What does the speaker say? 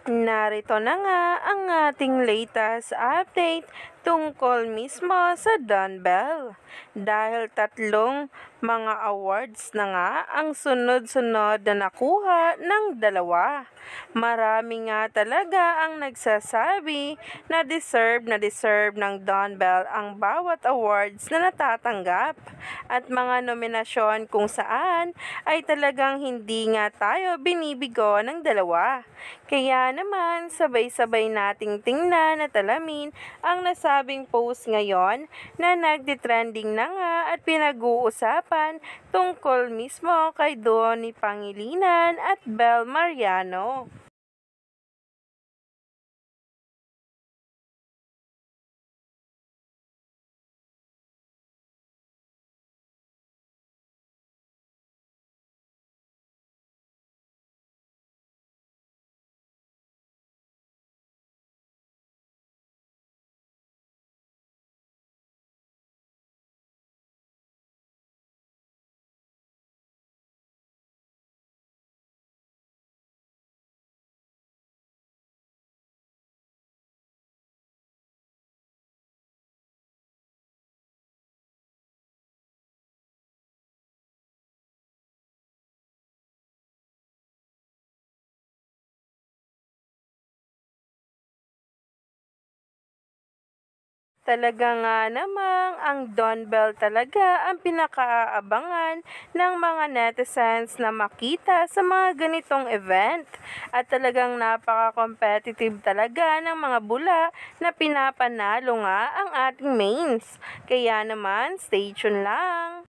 Narito na nga ang ating latest update tungkol mismo sa dumbbell. Dahil tatlong mga awards na nga ang sunod-sunod na nakuha ng dalawa. Marami nga talaga ang nagsasabi na deserve ng dumbbell ang bawat awards na natatanggap at mga nominasyon kung saan ay talagang hindi nga tayo binibigo ng dalawa. Kaya naman, sabay-sabay nating tingnan at alamin ang nasabing post ngayon na nagtitrending na nga at pinag-uusapan tungkol mismo kay Donnie Pangilinan at Bel Mariano. Talaga nga namang ang dumbbell talaga ang pinakaabangan ng mga netizens na makita sa mga ganitong event. At talagang napaka-competitive talaga ng mga bula na pinapanalo nga ang ating mains. Kaya naman, stay tuned lang.